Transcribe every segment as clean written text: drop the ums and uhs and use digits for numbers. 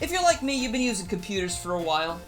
If you're like me, you've been using computers for a while.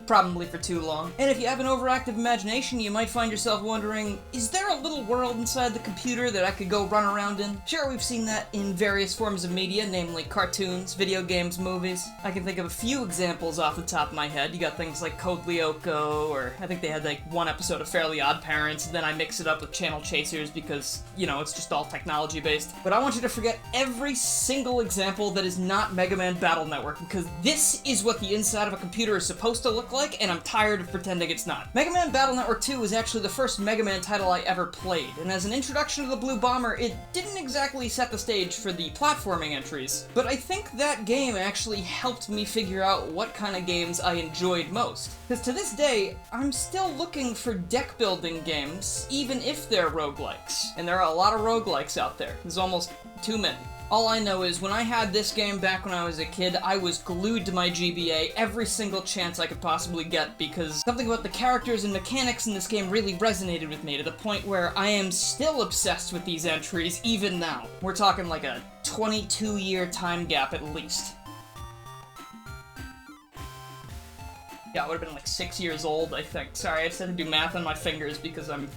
Probably for too long. And if you have an overactive imagination, you might find yourself wondering, is there a little world inside the computer that I could go run around in? Sure, we've seen that in various forms of media, namely cartoons, video games, movies. I can think of a few examples off the top of my head. You got things like Code Lyoko, or I think they had like one episode of Fairly Odd Parents, and then I mix it up with Channel Chasers because, you know, it's just all technology based. But I want you to forget every single example that is not Mega Man Battle Network, because this is what the inside of a computer is supposed to look like, and I'm tired of pretending it's not. Mega Man Battle Network 2 was actually the first Mega Man title I ever played, and as an introduction to the Blue Bomber, it didn't exactly set the stage for the platforming entries, but I think that game actually helped me figure out what kind of games I enjoyed most. Because to this day, I'm still looking for deck building games, even if they're roguelikes. And there are a lot of roguelikes out there. There's almost too many. All I know is when I had this game back when I was a kid, I was glued to my GBA every single chance I could possibly get, because something about the characters and mechanics in this game really resonated with me to the point where I am still obsessed with these entries even now. We're talking like a 22-year time gap at least. Yeah, I would have been like 6 years old, I think. Sorry, I just had to do math on my fingers because I'm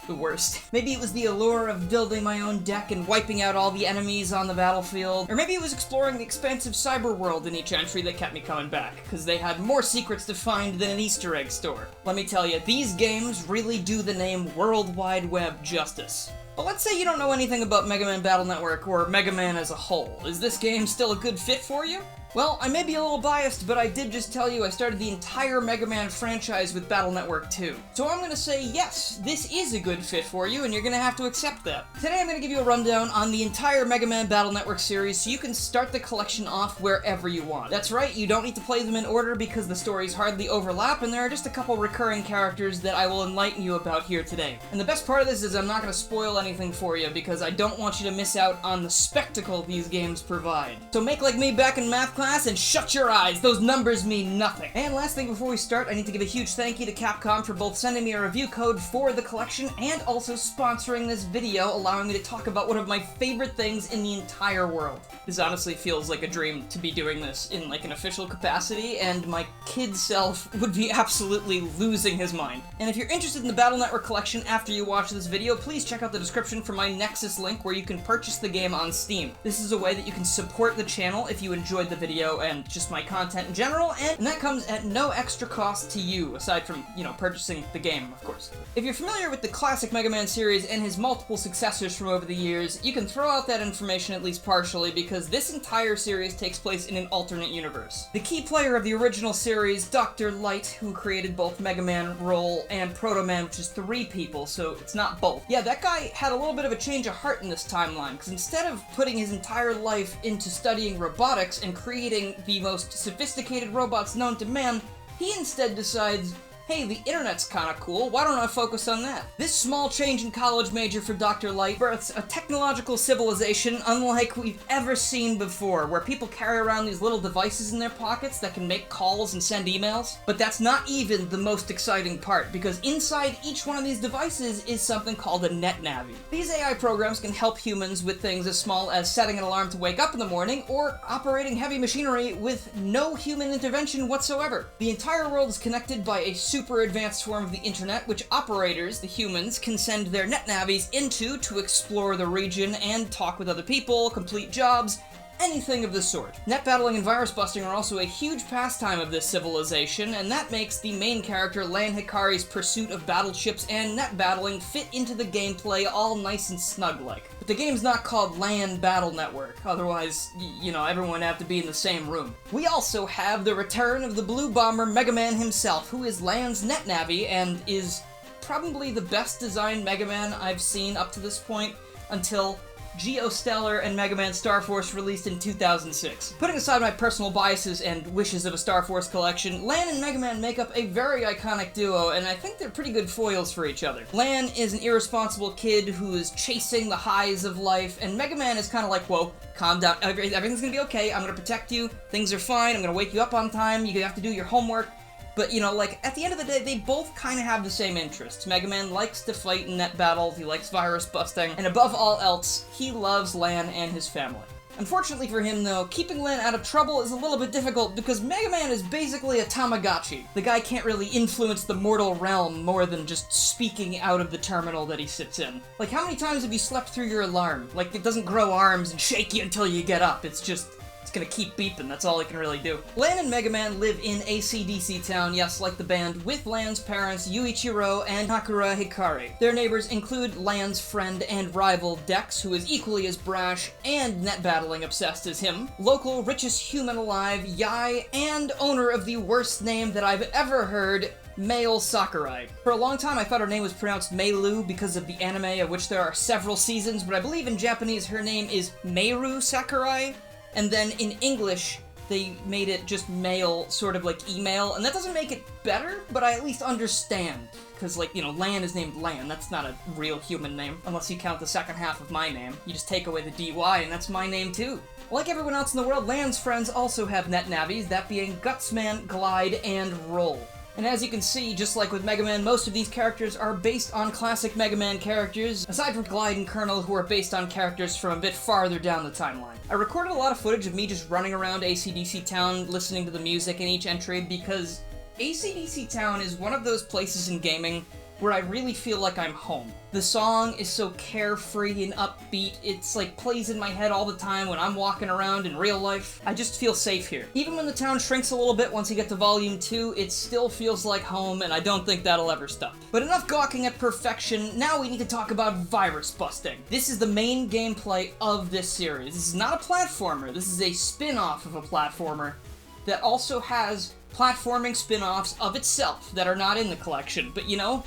the worst. Maybe it was the allure of building my own deck and wiping out all the enemies on the battlefield. Or maybe it was exploring the expansive cyber world in each entry that kept me coming back, because they had more secrets to find than an Easter egg store. Let me tell you, these games really do the name World Wide Web justice. But let's say you don't know anything about Mega Man Battle Network or Mega Man as a whole. Is this game still a good fit for you? Well, I may be a little biased, but I did just tell you I started the entire Mega Man franchise with Battle Network 2. So I'm gonna say yes, this is a good fit for you, and you're gonna have to accept that. Today I'm gonna give you a rundown on the entire Mega Man Battle Network series so you can start the collection off wherever you want. That's right, you don't need to play them in order because the stories hardly overlap, and there are just a couple recurring characters that I will enlighten you about here today. And the best part of this is I'm not gonna spoil anything for you because I don't want you to miss out on the spectacle these games provide. So make like me back in math class and shut your eyes, those numbers mean nothing. And last thing before we start, I need to give a huge thank you to Capcom for both sending me a review code for the collection and also sponsoring this video, allowing me to talk about one of my favorite things in the entire world. This honestly feels like a dream to be doing this in like an official capacity, and my kid self would be absolutely losing his mind. And if you're interested in the Battle Network collection after you watch this video, please check out the description for my Nexus link where you can purchase the game on Steam. This is a way that you can support the channel if you enjoyed the video and just my content in general, and that comes at no extra cost to you, aside from, you know, purchasing the game, of course. If you're familiar with the classic Mega Man series and his multiple successors from over the years, you can throw out that information at least partially, because this entire series takes place in an alternate universe. The key player of the original series, Dr. Light, who created both Mega Man Roll and Proto Man, which is 3 people, so it's not both. Yeah, that guy had a little bit of a change of heart in this timeline, because instead of putting his entire life into studying robotics and creating the most sophisticated robots known to man, he instead decides, hey, the internet's kinda cool, why don't I focus on that? This small change in college major for Dr. Light births a technological civilization unlike we've ever seen before, where people carry around these little devices in their pockets that can make calls and send emails. But that's not even the most exciting part, because inside each one of these devices is something called a NetNavi. These AI programs can help humans with things as small as setting an alarm to wake up in the morning, or operating heavy machinery with no human intervention whatsoever. The entire world is connected by a super advanced form of the internet, which operators, the humans, can send their NetNavis into to explore the region and talk with other people, complete jobs, anything of the sort. Net battling and virus busting are also a huge pastime of this civilization, and that makes the main character Lan Hikari's pursuit of battleships and net battling fit into the gameplay all nice and snug-like. But the game's not called LAN Battle Network, otherwise, you know, everyone would have to be in the same room. We also have the return of the Blue Bomber Mega Man himself, who is Lan's NetNavi and is probably the best designed Mega Man I've seen up to this point until Geostellar and Mega Man Star Force released in 2006. Putting aside my personal biases and wishes of a Star Force collection, Lan and Mega Man make up a very iconic duo, and I think they're pretty good foils for each other. Lan is an irresponsible kid who is chasing the highs of life, and Mega Man is kind of like, whoa, calm down, everything's gonna be okay, I'm gonna protect you, things are fine, I'm gonna wake you up on time, you have to do your homework. But, you know, like, at the end of the day, they both kind of have the same interests. Mega Man likes to fight in net battles, he likes virus busting, and above all else, he loves Lan and his family. Unfortunately for him, though, keeping Lan out of trouble is a little bit difficult because Mega Man is basically a Tamagotchi. The guy can't really influence the mortal realm more than just speaking out of the terminal that he sits in. Like, how many times have you slept through your alarm? Like, it doesn't grow arms and shake you until you get up. It's gonna keep beeping, that's all it can really do. Lan and Mega Man live in AC/DC Town, yes, like the band, with Lan's parents, Yuichiro and Hakura Hikari. Their neighbors include Lan's friend and rival Dex, who is equally as brash and net battling obsessed as him, local richest human alive, Yai, and owner of the worst name that I've ever heard, Male Sakurai. For a long time, I thought her name was pronounced Meilu because of the anime, of which there are several seasons, but I believe in Japanese her name is Meiru Sakurai. And then in English, they made it just male, sort of like email, and that doesn't make it better, but I at least understand. Because, like, you know, Lan is named Lan, that's not a real human name, unless you count the second half of my name. You just take away the DY, and that's my name too. Like everyone else in the world, Lan's friends also have net navis, that being Gutsman, Glide, and Roll. And as you can see, just like with Mega Man, most of these characters are based on classic Mega Man characters, aside from Glide and Colonel, who are based on characters from a bit farther down the timeline. I recorded a lot of footage of me just running around AC/DC Town, listening to the music in each entry, because AC/DC Town is one of those places in gaming where I really feel like I'm home. The song is so carefree and upbeat, it's like plays in my head all the time when I'm walking around in real life. I just feel safe here. Even when the town shrinks a little bit once you get to Volume 2, it still feels like home, and I don't think that'll ever stop. But enough gawking at perfection, now we need to talk about virus busting. This is the main gameplay of this series. This is not a platformer, this is a spin-off of a platformer that also has platforming spin-offs of itself that are not in the collection, but you know,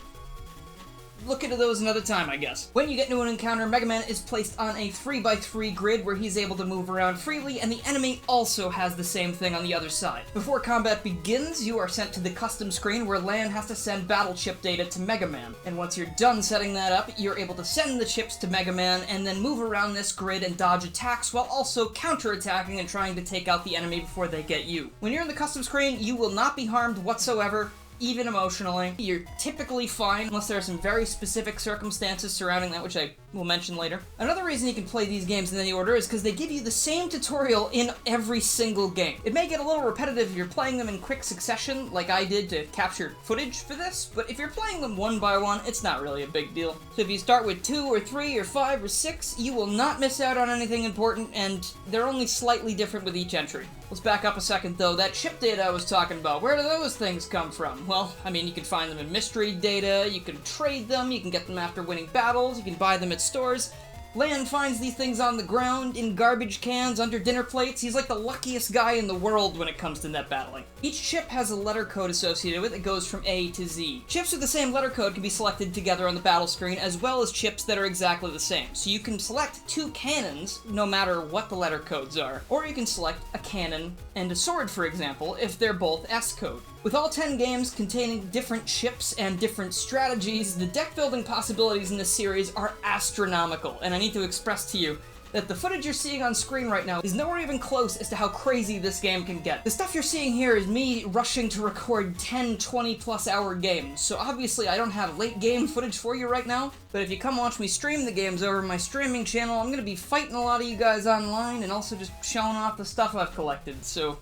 look into those another time, I guess. When you get into an encounter, Mega Man is placed on a 3x3 grid where he's able to move around freely, and the enemy also has the same thing on the other side. Before combat begins, you are sent to the custom screen where Lan has to send battle chip data to Mega Man. And once you're done setting that up, you're able to send the chips to Mega Man and then move around this grid and dodge attacks while also counter-attacking and trying to take out the enemy before they get you. When you're in the custom screen, you will not be harmed whatsoever. Even emotionally. You're typically fine, unless there are some very specific circumstances surrounding that, which I will mention later. Another reason you can play these games in any order is because they give you the same tutorial in every single game. It may get a little repetitive if you're playing them in quick succession, like I did to capture footage for this, but if you're playing them one by one, it's not really a big deal. So if you start with 2 or 3 or 5 or 6, you will not miss out on anything important, and they're only slightly different with each entry. Let's back up a second though. That chip data I was talking about, where do those things come from? Well, I mean, you can find them in mystery data, you can trade them, you can get them after winning battles, you can buy them at stores. Lan finds these things on the ground, in garbage cans, under dinner plates. He's like the luckiest guy in the world when it comes to net battling. Each chip has a letter code associated with it that goes from A to Z. Chips with the same letter code can be selected together on the battle screen, as well as chips that are exactly the same. So you can select 2 cannons, no matter what the letter codes are, or you can select a cannon and a sword, for example, if they're both S code. With all 10 games containing different chips and different strategies, the deck building possibilities in this series are astronomical, and I need to express to you that the footage you're seeing on screen right now is nowhere even close as to how crazy this game can get. The stuff you're seeing here is me rushing to record 10, 20+ hour games, so obviously I don't have late game footage for you right now, but if you come watch me stream the games over my streaming channel, I'm gonna be fighting a lot of you guys online and also just showing off the stuff I've collected, so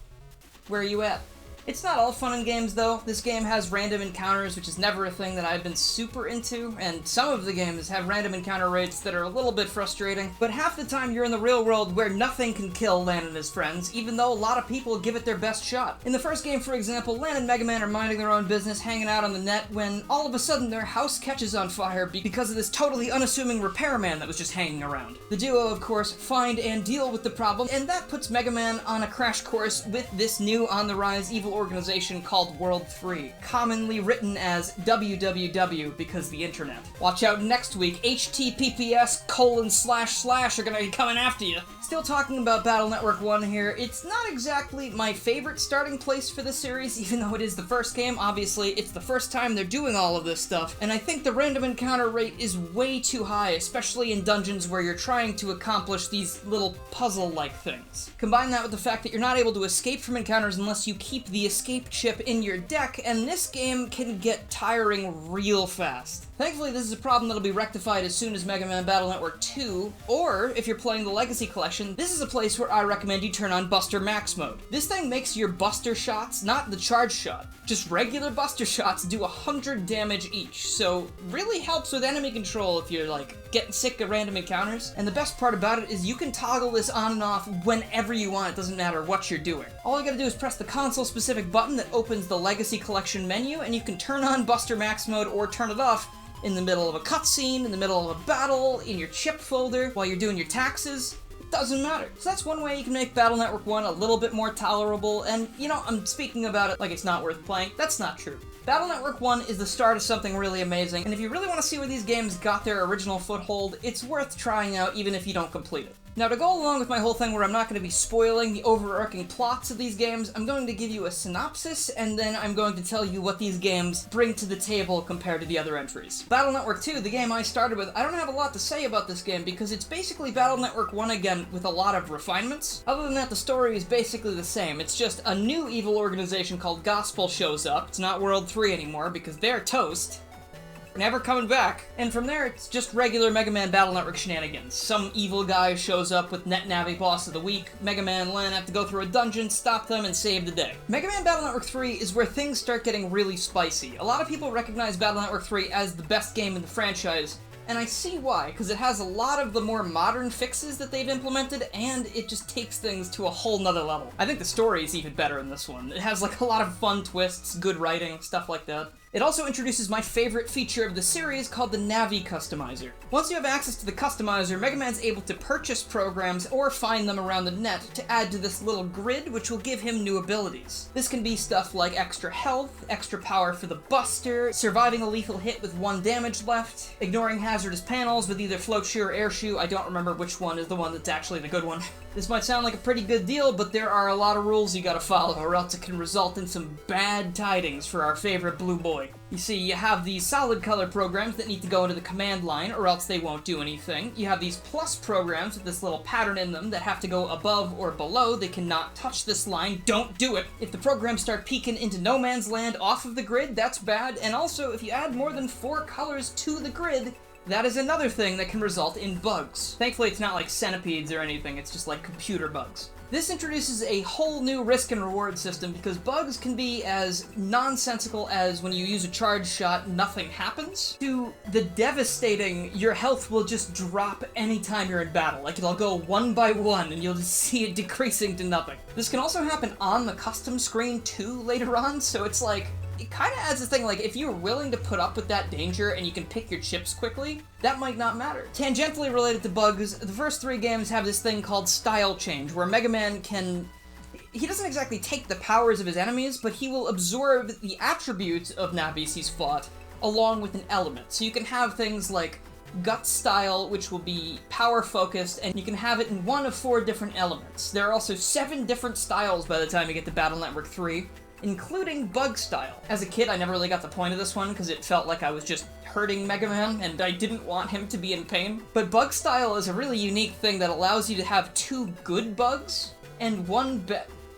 where are you at? It's not all fun and games, though. This game has random encounters, which is never a thing that I've been super into, and some of the games have random encounter rates that are a little bit frustrating, but half the time you're in the real world where nothing can kill Lan and his friends, even though a lot of people give it their best shot. In the first game, for example, Lan and Mega Man are minding their own business, hanging out on the net, when all of a sudden their house catches on fire because of this totally unassuming repairman that was just hanging around. The duo, of course, find and deal with the problem, and that puts Mega Man on a crash course with this new on-the-rise evil organization called World 3, commonly written as WWW because the internet. Watch out next week, HTTPS:// are gonna be coming after you. Still talking about Battle Network 1 here, it's not exactly my favorite starting place for the series, even though it is the first game. Obviously, it's the first time they're doing all of this stuff, and I think the random encounter rate is way too high, especially in dungeons where you're trying to accomplish these little puzzle-like things. Combine that with the fact that you're not able to escape from encounters unless you keep the escape chip in your deck, and this game can get tiring real fast. Thankfully, this is a problem that'll be rectified as soon as Mega Man Battle Network 2, or if you're playing the Legacy Collection, this is a place where I recommend you turn on Buster Max mode. This thing makes your buster shots, not the charge shot, just regular buster shots do 100 damage each, so really helps with enemy control if you're like getting sick of random encounters. And the best part about it is you can toggle this on and off whenever you want, it doesn't matter what you're doing. All you gotta do is press the console specific button that opens the Legacy Collection menu, and you can turn on Buster Max mode or turn it off in the middle of a cutscene, in the middle of a battle, in your chip folder, while you're doing your taxes. It doesn't matter. So that's one way you can make Battle Network 1 a little bit more tolerable, and you know, I'm speaking about it like it's not worth playing. That's not true. Battle Network 1 is the start of something really amazing, and if you really want to see where these games got their original foothold, it's worth trying out even if you don't complete it. Now, to go along with my whole thing where I'm not going to be spoiling the overarching plots of these games, I'm going to give you a synopsis, and then I'm going to tell you what these games bring to the table compared to the other entries. Battle Network 2, the game I started with, I don't have a lot to say about this game because it's basically Battle Network 1 again with a lot of refinements. Other than that, the story is basically the same. It's just a new evil organization called Gospel shows up. It's not World 3 anymore because they're toast. Never coming back. And from there, it's just regular Mega Man Battle Network shenanigans. Some evil guy shows up with Net Navi Boss of the Week. Mega Man and Lan have to go through a dungeon, stop them, and save the day. Mega Man Battle Network 3 is where things start getting really spicy. A lot of people recognize Battle Network 3 as the best game in the franchise, and I see why, because it has a lot of the more modern fixes that they've implemented, and it just takes things to a whole nother level. I think the story is even better in this one. It has like a lot of fun twists, good writing, stuff like that. It also introduces my favorite feature of the series called the Navi Customizer. Once you have access to the Customizer, Mega Man's able to purchase programs or find them around the net to add to this little grid, which will give him new abilities. This can be stuff like extra health, extra power for the Buster, surviving a lethal hit with 1 damage left, ignoring hazardous panels with either Float Shoe or Air Shoe. I don't remember which one is the one that's actually the good one. This might sound like a pretty good deal, but there are a lot of rules you gotta follow, or else it can result in some bad tidings for our favorite blue boy. You see, you have these solid color programs that need to go into the command line, or else they won't do anything. You have these plus programs with this little pattern in them that have to go above or below. They cannot touch this line. Don't do it. If the programs start peeking into no man's land off of the grid, that's bad. And also, if you add more than 4 colors to the grid, that is another thing that can result in bugs. Thankfully, it's not like centipedes or anything, it's just like computer bugs. This introduces a whole new risk and reward system because bugs can be as nonsensical as when you use a charge shot, nothing happens, to the devastating, your health will just drop anytime you're in battle. Like, it'll go 1 by 1 and you'll just see it decreasing to nothing. This can also happen on the custom screen too later on, so it's like, it kind of adds this thing, like, if you're willing to put up with that danger and you can pick your chips quickly, that might not matter. Tangentially related to bugs, the first 3 games have this thing called Style Change, where Mega Man can... he doesn't exactly take the powers of his enemies, but he will absorb the attributes of Navis he's fought, along with an element. So you can have things like Gut Style, which will be power-focused, and you can have it in 1 of 4 different elements. There are also 7 different styles by the time you get to Battle Network 3, including Bug Style. As a kid, I never really got the point of this one because it felt like I was just hurting Mega Man and I didn't want him to be in pain. But Bug Style is a really unique thing that allows you to have 2 good bugs and 1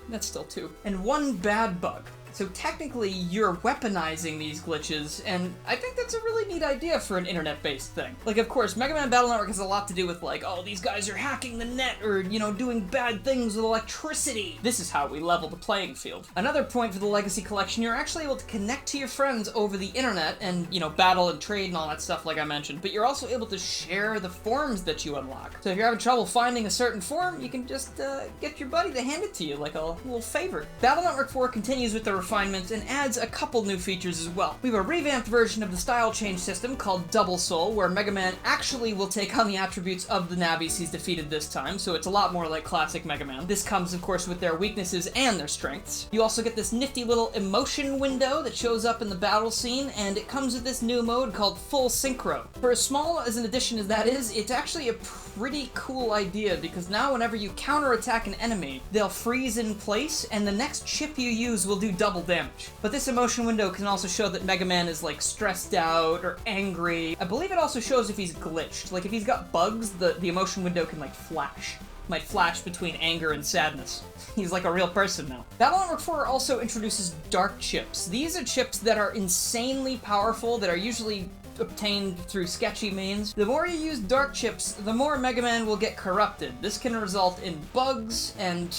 that's still 2. And 1 bad bug. So technically, you're weaponizing these glitches, and I think that's a really neat idea for an internet-based thing. Like, of course, Mega Man Battle Network has a lot to do with, like, oh, these guys are hacking the net, or, you know, doing bad things with electricity. This is how we level the playing field. Another point for the Legacy Collection, you're actually able to connect to your friends over the internet, and, you know, battle and trade and all that stuff like I mentioned, but you're also able to share the forms that you unlock. So if you're having trouble finding a certain form, you can just get your buddy to hand it to you, like a little favor. Battle Network 4 continues with the refinements and adds a couple new features as well. We have a revamped version of the style change system called Double Soul, where Mega Man actually will take on the attributes of the Navis he's defeated this time, so it's a lot more like classic Mega Man. This comes, of course, with their weaknesses and their strengths. You also get this nifty little emotion window that shows up in the battle scene, and it comes with this new mode called Full Synchro. For as small as an addition as that is, it's actually a pretty cool idea, because now whenever you counterattack an enemy, they'll freeze in place, and the next chip you use will do double damage. But this emotion window can also show that Mega Man is, like, stressed out or angry. I believe it also shows if he's glitched. Like, if he's got bugs, the emotion window can, like, flash. Might flash between anger and sadness. He's like a real person now. Battle Network 4 also introduces dark chips. These are chips that are insanely powerful, that are usually obtained through sketchy means. The more you use dark chips, the more Mega Man will get corrupted. This can result in bugs, and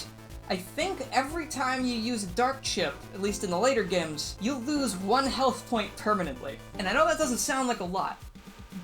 I think every time you use a dark chip, at least in the later games, you'll lose 1 health point permanently. And I know that doesn't sound like a lot,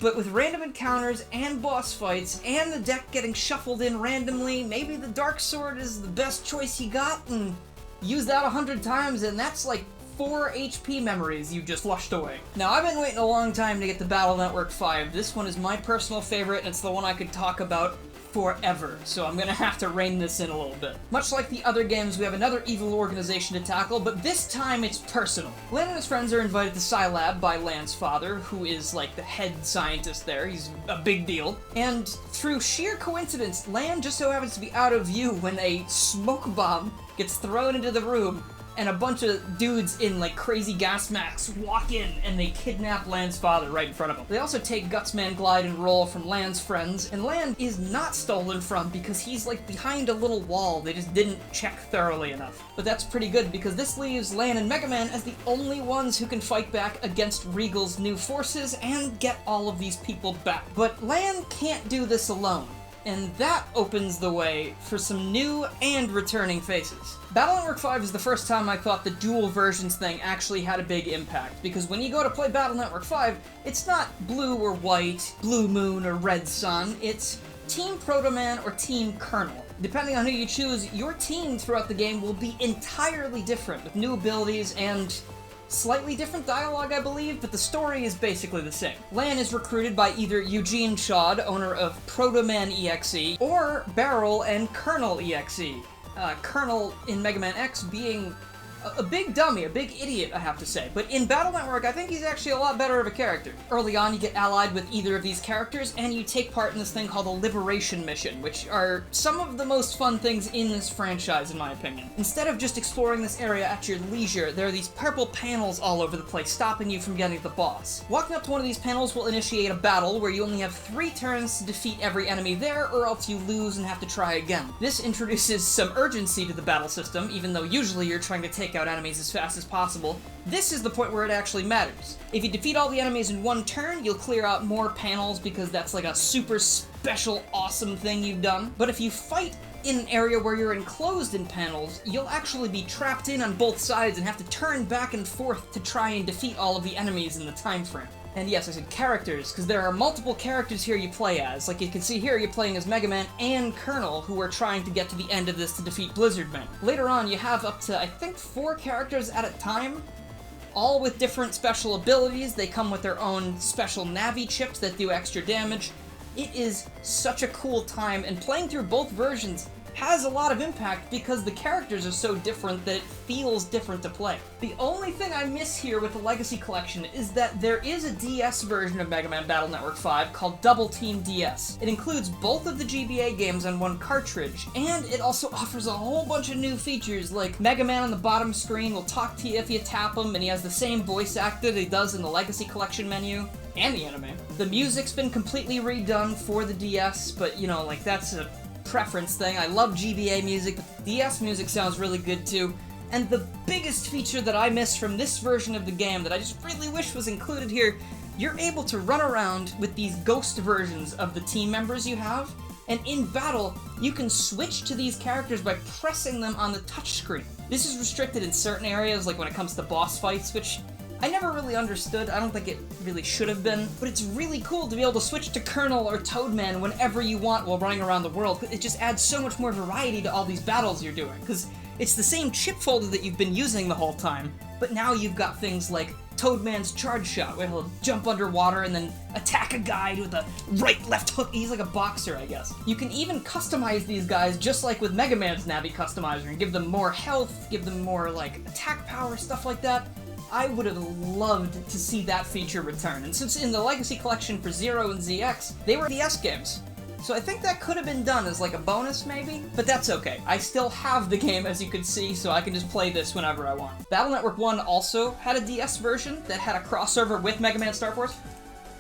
but with random encounters and boss fights and the deck getting shuffled in randomly, maybe the Dark Sword is the best choice you got, and use that 100 times and that's like 4 HP memories you just flushed away. Now, I've been waiting a long time to get to Battle Network 5. This one is my personal favorite, and it's the one I could talk about forever, so I'm gonna have to rein this in a little bit. Much like the other games, we have another evil organization to tackle, but this time it's personal. Lan and his friends are invited to Scilab by Lan's father, who is like the head scientist there. He's a big deal. And through sheer coincidence, Lan just so happens to be out of view when a smoke bomb gets thrown into the room, and a bunch of dudes in, like, crazy gas masks walk in, and they kidnap Lan's father right in front of them. They also take Gutsman, Glide, and Roll from Lan's friends, and Lan is not stolen from because he's, like, behind a little wall. They just didn't check thoroughly enough. But that's pretty good, because this leaves Lan and Mega Man as the only ones who can fight back against Regal's new forces and get all of these people back. But Lan can't do this alone, and that opens the way for some new and returning faces. Battle Network 5 is the first time I thought the dual versions thing actually had a big impact, because when you go to play Battle Network 5, it's not blue or white, blue moon or red sun, it's Team Proto Man or Team Colonel. Depending on who you choose, your team throughout the game will be entirely different, with new abilities and slightly different dialogue, I believe, but the story is basically the same. Lan is recruited by either Eugene Chaud, owner of Proto Man EXE, or Barrel and Colonel EXE. Colonel in Mega Man X being a big dummy, a big idiot, I have to say. But in Battle Network, I think he's actually a lot better of a character. Early on, you get allied with either of these characters, and you take part in this thing called a Liberation Mission, which are some of the most fun things in this franchise, in my opinion. Instead of just exploring this area at your leisure, there are these purple panels all over the place, stopping you from getting to the boss. Walking up to one of these panels will initiate a battle where you only have 3 turns to defeat every enemy there, or else you lose and have to try again. This introduces some urgency to the battle system, even though usually you're trying to take out enemies as fast as possible. This is the point where it actually matters. If you defeat all the enemies in 1 turn, you'll clear out more panels because that's like a super special awesome thing you've done. But if you fight in an area where you're enclosed in panels, you'll actually be trapped in on both sides and have to turn back and forth to try and defeat all of the enemies in the time frame. And yes, I said characters, because there are multiple characters here you play as. Like you can see here, you're playing as Mega Man and Colonel, who are trying to get to the end of this to defeat Blizzard Man. Later on, you have up to, I think, 4 characters at a time, all with different special abilities. They come with their own special Navi chips that do extra damage. It is such a cool time, and playing through both versions has a lot of impact because the characters are so different that it feels different to play. The only thing I miss here with the Legacy Collection is that there is a DS version of Mega Man Battle Network 5 called Double Team DS. It includes both of the GBA games on 1 cartridge, and it also offers a whole bunch of new features, like Mega Man on the bottom screen will talk to you if you tap him, and he has the same voice actor that he does in the Legacy Collection menu, and the anime. The music's been completely redone for the DS, but you know, like, that's a preference thing. I love GBA music, but the DS music sounds really good too. And the biggest feature that I miss from this version of the game that I just really wish was included here, you're able to run around with these ghost versions of the team members you have, and in battle, you can switch to these characters by pressing them on the touchscreen. This is restricted in certain areas, like when it comes to boss fights, which I never really understood. I don't think it really should have been, but it's really cool to be able to switch to Colonel or Toadman whenever you want while running around the world. It just adds so much more variety to all these battles you're doing, because it's the same chip folder that you've been using the whole time, but now you've got things like Toadman's charge shot, where he'll jump underwater and then attack a guy with a right-left hook. He's like a boxer, I guess. You can even customize these guys just like with Mega Man's Navi Customizer and give them more health, give them more, like, attack power, stuff like that. I would have loved to see that feature return, and since in the Legacy Collection for Zero and ZX, they were DS games. So I think that could have been done as like a bonus, maybe? But that's okay. I still have the game, as you can see, so I can just play this whenever I want. Battle Network 1 also had a DS version that had a crossover with Mega Man Star Force,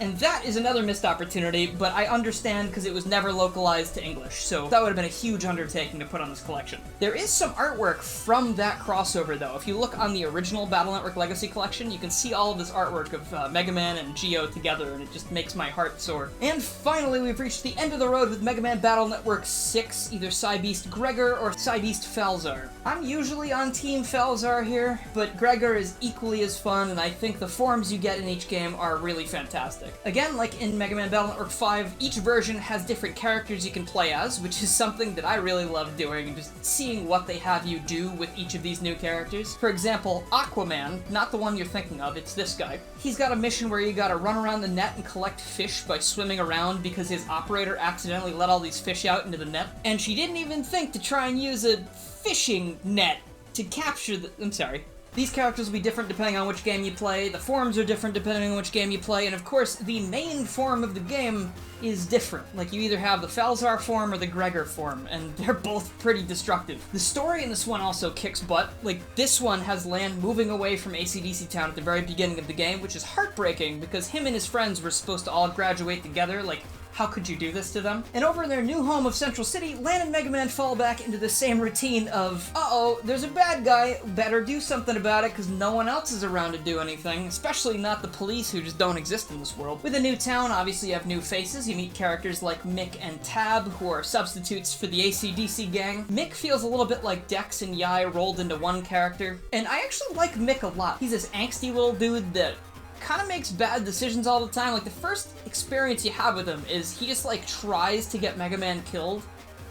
And that is another missed opportunity, but I understand because it was never localized to English, so that would have been a huge undertaking to put on this collection. There is some artwork from that crossover, though. If you look on the original Battle Network Legacy Collection, you can see all of this artwork of Mega Man and Geo together, and it just makes my heart soar. And finally, we've reached the end of the road with Mega Man Battle Network 6, either Cybeast Gregor or Cybeast Falzar. I'm usually on Team Falzar here, but Gregor is equally as fun, and I think the forms you get in each game are really fantastic. Again, like in Mega Man Battle Network 5, each version has different characters you can play as, which is something that I really love doing, just seeing what they have you do with each of these new characters. For example, Aquaman, not the one you're thinking of, it's this guy. He's got a mission where you gotta run around the net and collect fish by swimming around because his operator accidentally let all these fish out into the net, and she didn't even think to try and use a fishing net to capture the... I'm sorry. These characters will be different depending on which game you play, the forms are different depending on which game you play, and of course, the main form of the game is different. Like, you either have the Falzar form or the Gregor form, and they're both pretty destructive. The story in this one also kicks butt. Like, this one has Lan moving away from AC/DC Town at the very beginning of the game, which is heartbreaking because him and his friends were supposed to all graduate together, like, how could you do this to them? And over in their new home of Central City, Lan and Mega Man fall back into the same routine of, uh-oh, there's a bad guy, better do something about it because no one else is around to do anything, especially not the police who just don't exist in this world. With a new town, obviously you have new faces. You meet characters like Mick and Tab, who are substitutes for the AC/DC gang. Mick feels a little bit like Dex and Yai rolled into one character, and I actually like Mick a lot. He's this angsty little dude that kind of makes bad decisions all the time. Like, the first experience you have with him is he just, like, tries to get Mega Man killed,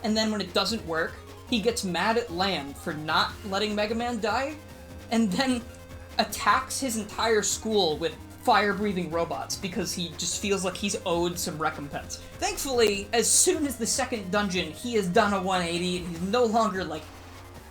and then when it doesn't work, he gets mad at Lan for not letting Mega Man die, and then attacks his entire school with fire-breathing robots because he just feels like he's owed some recompense. Thankfully, as soon as the second dungeon, he has done a 180, and he's no longer, like,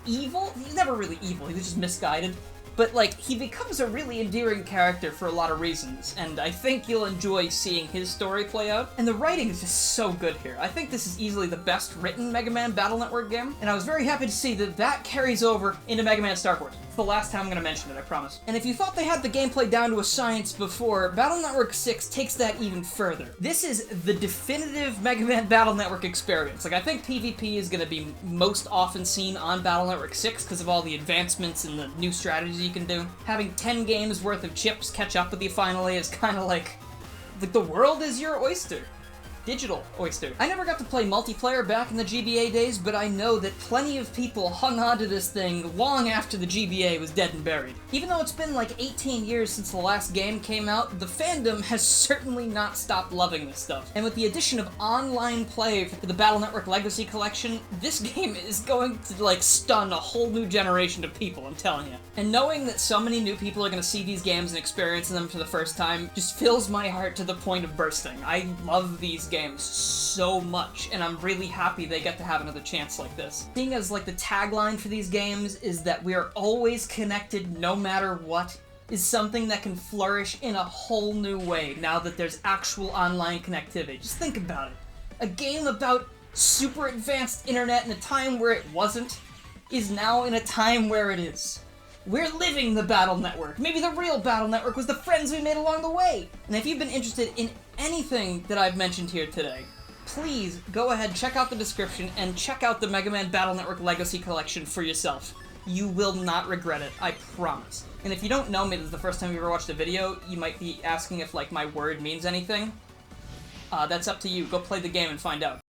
evil. He's never really evil, he was just misguided. But, like, he becomes a really endearing character for a lot of reasons, and I think you'll enjoy seeing his story play out. And the writing is just so good here. I think this is easily the best written Mega Man Battle Network game, and I was very happy to see that that carries over into Mega Man Star Force. It's the last time I'm gonna mention it, I promise. And if you thought they had the gameplay down to a science before, Battle Network 6 takes that even further. This is the definitive Mega Man Battle Network experience. Like, I think PvP is gonna be most often seen on Battle Network 6 because of all the advancements and the new strategies you can do. Having 10 games worth of chips catch up with you finally is kind of like the world is your oyster. Digital oyster. I never got to play multiplayer back in the GBA days, but I know that plenty of people hung on to this thing long after the GBA was dead and buried. Even though it's been like 18 years since the last game came out, the fandom has certainly not stopped loving this stuff. And with the addition of online play for the Battle Network Legacy Collection, this game is going to, like, stun a whole new generation of people, I'm telling you. And knowing that so many new people are going to see these games and experience them for the first time just fills my heart to the point of bursting. I love these games so much, and I'm really happy they get to have another chance like this. Seeing as, like, the tagline for these games is that we are always connected no matter what, is something that can flourish in a whole new way now that there's actual online connectivity. Just think about it. A game about super advanced internet in a time where it wasn't is now in a time where it is. We're living the Battle Network. Maybe the real Battle Network was the friends we made along the way. And if you've been interested in anything that I've mentioned here today, please go ahead, check out the description, and check out the Mega Man Battle Network Legacy Collection for yourself. You will not regret it, I promise. And if you don't know me, this is the first time you ever watched a video, you might be asking if, like, my word means anything. That's up to you. Go play the game and find out.